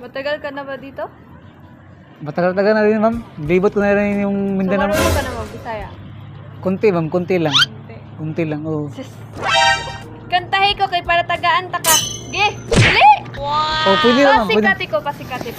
Matagal ka na ba dito? Matagal-tagal na rin, ma'am. Libot ko na rin yung So, Mindanao. marunong ka na mag-Bisaya? Kunti, ma'am. Kunti lang. Hindi. Kunti lang, oo. Sis. Kantahi ko kay para tagaan ta ka. Ge! Dali! Oh, pwede lang, ma'am. Pwede. Pasikati ko, pasikati.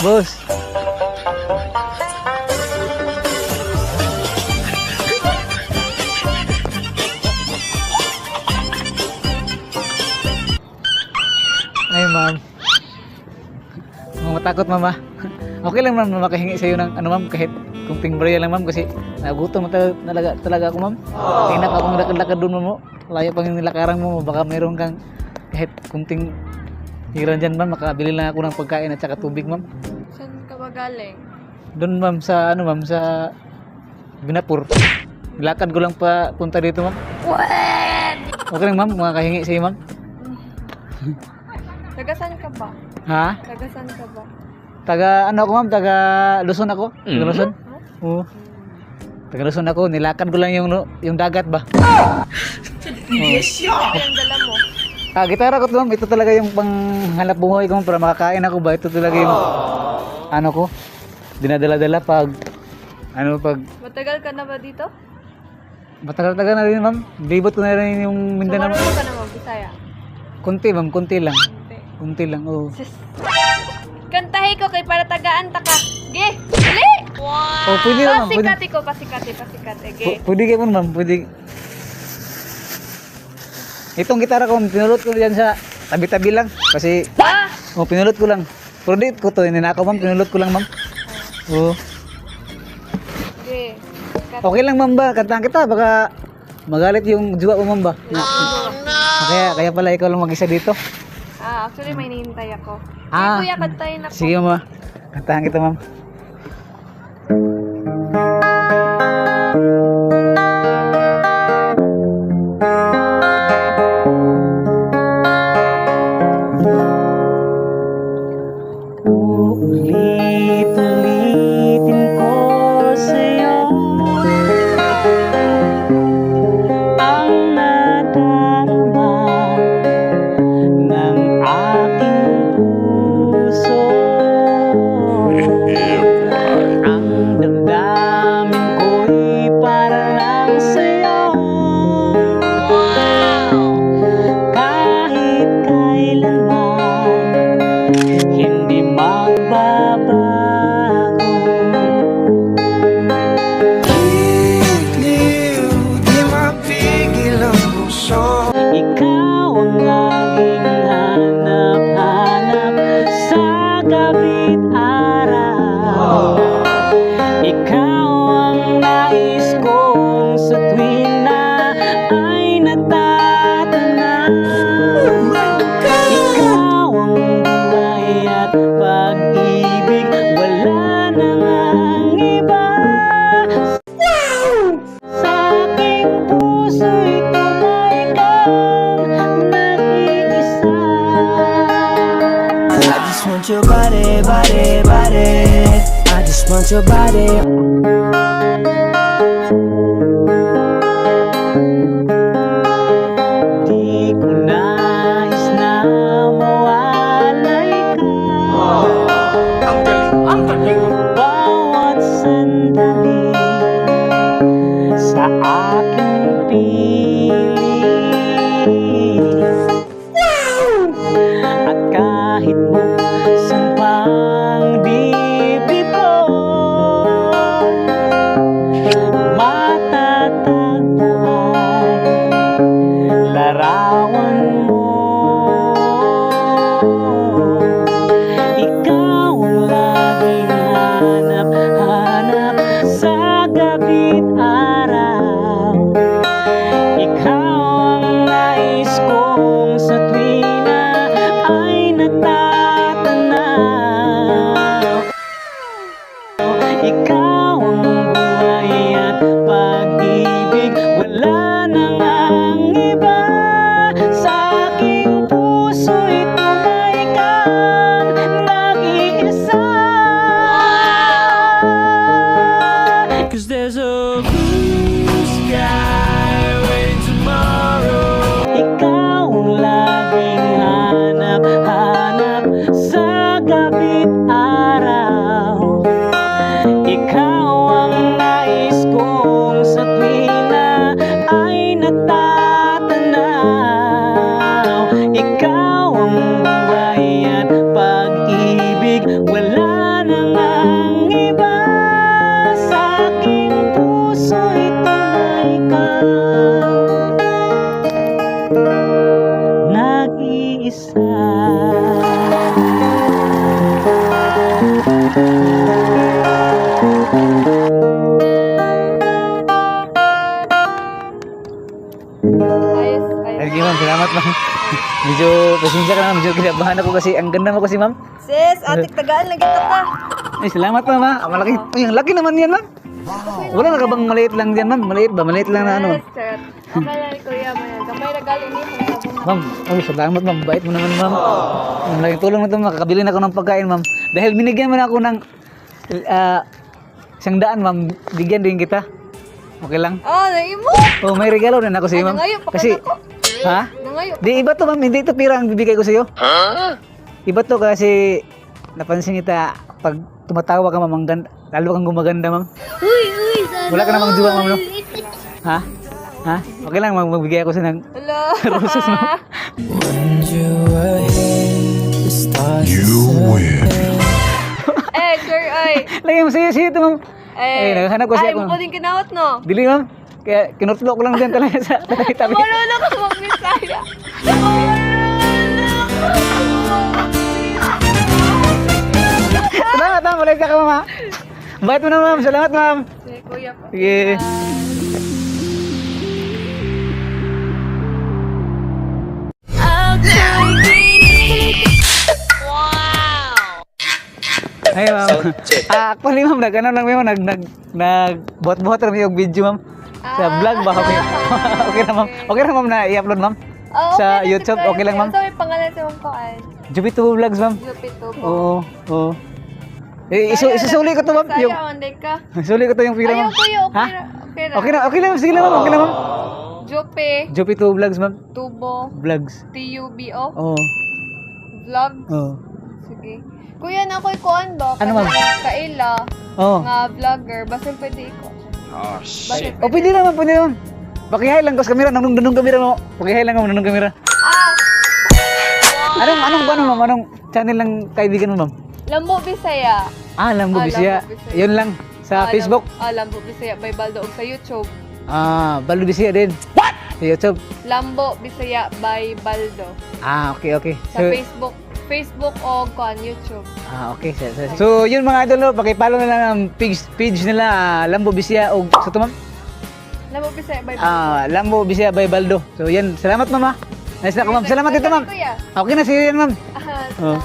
Boss. Ay, ma'am. Matakot, mama. Okay lang, ma'am, na makahingi sa iyo ng ano, ma'am, kahit kunting barya lang, ma'am, kasi nagutom talaga ako, ma'am. Kaya na akong lakad-lakad doon, ma'am. Layo pang nilakaran mo, baka mayroon kang kahit kunting hiran dyan, ma'am. Makabili lang ako ng pagkain at saka tubig, ma'am. Saan ka ba galing? Doon, ma'am, sa ano, ma'am, sa Binapur. Lakad ko lang pa punta dito, ma'am. Okay lang, ma'am, makakahingi sa iyo, ma'am. Taga saan ka ba? Ha? Taga saan ka ba? Taga ano ako, ma'am? Taga Luzon ako. Taga Luzon. Oo. Taga Luzon ako. Nilakad ko lang yung dagat ba? Yes, yung dala mo. Gitara ko to, ma'am. Ito talaga yung panghanap buhay ko, ma'am, para makakain ako ba? Ito talaga yung ano ko. Dinadala-dala pag Matagal ka na ba dito? matagal-tagal na rin, ma'am. Libot ko na rin yung So, Mindanao. marunong ka na mag-Bisaya? Kunti, ma'am. Kunti lang. Hindi. Kunti lang, oo. Sis. Kantahi ko kay para tagaan ta ka. Ge! Dali! Oh, pwede lang, ma'am. Pwede. Pasikati. Ge! Pwede kayo, ma'am. Pwede. Itong gitara ko, pinulot ko yan sa tabi-tabi lang. Kasi, Ah! pinulot ko lang. Pero di ko to, ninakaw, ma'am. Pinulot ko lang, ma'am. Oo. Ge! Okay lang, ma'am ba? Kantahan kita. Baka magalit yung jowa mo, ma'am ba? Kaya pala ikaw lang mag-isa dito. Actually may hinihintay ako. Ah. Kuya, kantahin ako. Sige, ma'am. Kantahan kita, ma'am. Ulit-ulitin ko sa'yo ang nadarama ng aking puso. Ang damdamin ko'y para lang sa'yo. Kahit kailanman hindi magbabago. Liw, di mapigil ang puso. Ikaw ang laging hanap-hanap sa gabi't araw. Ikaw ang nais kong sa tuwing na ay natatanaw. Ikaw ang buhay at pag-ibig, wala nang ang iba. Sa aking puso'y tunay kang nag-iisa. I just want your body. I just want your body. Di ko nais na mawalay ka. Ang galing. Bawat sandali sa aking piling. At kahit saan pang dibdib ko, kinakabahan ako kasi ang ganda mo kasi, ma'am. Sis, atik tagaan lagi to ka. Ay, salamat, ma'am, ha. Malaki. Ay, ang laki naman yan, ma'am. Wala na ka bang maliit lang dyan, ma'am? Maliit ba? Maliit lang na ano? Yes, sir. Okay lang, kuya. Gamay na galing ni mo. Ma'am, oh, salamat, ma'am. Bait mo naman, ma'am. Ang laking tulong na ito, makakabili na ako ng pagkain, ma'am. Dahil binigyan mo na ako ng 100, ma'am. Bigyan din kita. Okay lang? Oh, nai mo. Oh, may regalo din ako sa iyo, ma'am. Nangayo, pakan Kasi, ako. ha? Nangayo. Di, iba to, ma'am. Hindi ito pira ang bibigay ko sa iyo. Iba to kasi napansin kita pag tumatawa ka, ma'am, ang ganda, lalo kang gumaganda, ma'am. Uy, sana. Wala ka namang jowa, ma'am, no? Ha? Ha? Okay lang, magbigay ako sa ng Hello. roses, ma'am. When you were here, the stars Eh, sir, ay. Lagyan mo sa'yo ito, ma'am. Eh, naghahanap kasi ay, ako. mo din kinawat, no? Dili, ma'am. Kaya kinutlo ko lang dyan talaga sa tabi-tabi. Marunong ka mag-misaya. Salamat, ma'am. Malaysia ka, ma'am, ha? Bait mo na, ma'am. Salamat, ma'am. Sige, kuya po. Sige. Ay, ma'am. Actually, ma'am, nag-ano lang, ma'am, nag-buhat-buhat lang yung video, ma'am. Sa vlog ba? Okay. Okay na, ma'am. Okay na, ma'am, na i-upload, ma'am. Oh, Sa okay, YouTube, sir. okay lang, ma'am. Sa may pangalan sa mong kaan. Jupito Vlogs, ma'am. Jupito po. Oo, oo. Eh, isusuli ko to, ma'am. Yung, Saya, onday ka. isuli ko to yung pila, Ayaw, ma'am. kuya, Ha? okay na. Okay na, okay lang. Sige lang, ma'am. Okay lang, ma'am. Jupe, Jupito Vlogs, ma'am. Tubo, Vlogs. T-U-B-O, Oo. vlog. Oo. Sige. Kuya, na ako'y kuhan ba? Ano, ma'am? Kaila, Oo. nga vlogger. Basta pwede ko. Oh, shit. O, pwede naman, pwede naman. Pakihay lang ko sa kamera, nanong kamera mo. Pakihay lang ako, nanong kamera. Ah! Anong ba, ma'am? Anong channel ng kaibigan mo, ma'am? Lambo Bisaya. Lambo Bisaya. Lambo Bisaya. Yun lang, sa Facebook. Lambo Bisaya by Baldo. Og sa YouTube. Baldo Bisaya din. What? Sa YouTube. Lambo Bisaya by Baldo. Okay, okay. Sa Facebook o kuan YouTube. Okay. So, yun mga idol, pakipalo na lang ang page nila, Lambo Bisaya o sa to, ma'am? Lambo Bisaya by Baldo. Lambo Bisaya by Baldo. So, yan. Salamat, ma'am, ha? Nice na ako, ma'am. Salamat dito, ma'am. Kuya. Okay na, sige yan, ma'am. Oh.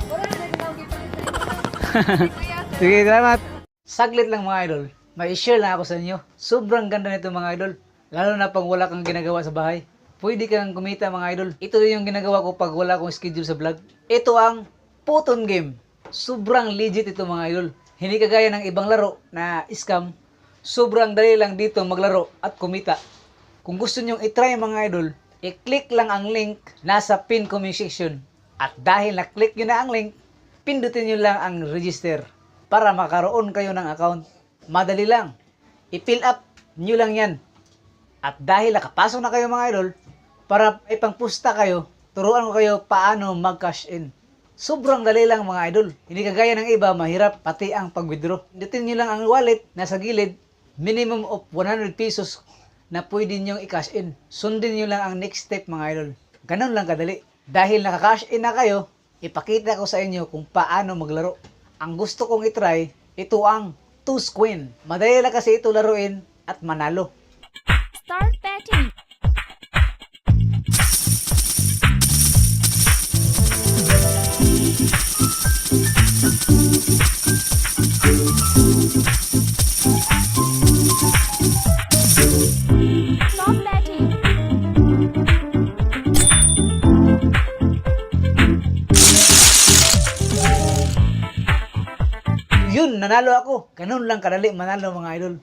Wala na nagtawag ito sa Kuya. Sige, salamat. Saglit lang mga idol. May share lang ako sa inyo. Sobrang ganda nito mga idol. Lalo na pag wala kang ginagawa sa bahay. Pwede kang kumita mga idol. Ito yung ginagawa ko pag wala akong schedule sa vlog. Ito ang Photon Game. Sobrang legit ito mga idol. Hindi kagaya ng ibang laro na scam. Sobrang dali lang dito maglaro at kumita. Kung gusto nyong itry mga idol, i-click lang ang link nasa pin comment section. At dahil na-click nyo na ang link, pindutin nyo lang ang register para makaroon kayo ng account. Madali lang. I-fill up nyo lang yan. At dahil nakapasok na kayo mga idol, para ipangpusta kayo, turuan ko kayo paano mag-cash in. Sobrang dali lang mga idol. Hindi kagaya ng iba, mahirap pati ang pag-withdraw. Pindutin nyo lang ang wallet nasa gilid, minimum of 100 pesos na pwede nyong i-cash in. Sundin nyo lang ang next step mga idol. Ganun lang kadali. Dahil naka-cash in na kayo, ipakita ko sa inyo kung paano maglaro. Ang gusto kong itry, ito ang Toss Queen. Madali lang kasi ito laruin at manalo. Start betting. Stop betting. Yun, nanalo ako. Ganun lang kadali manalo mga idol.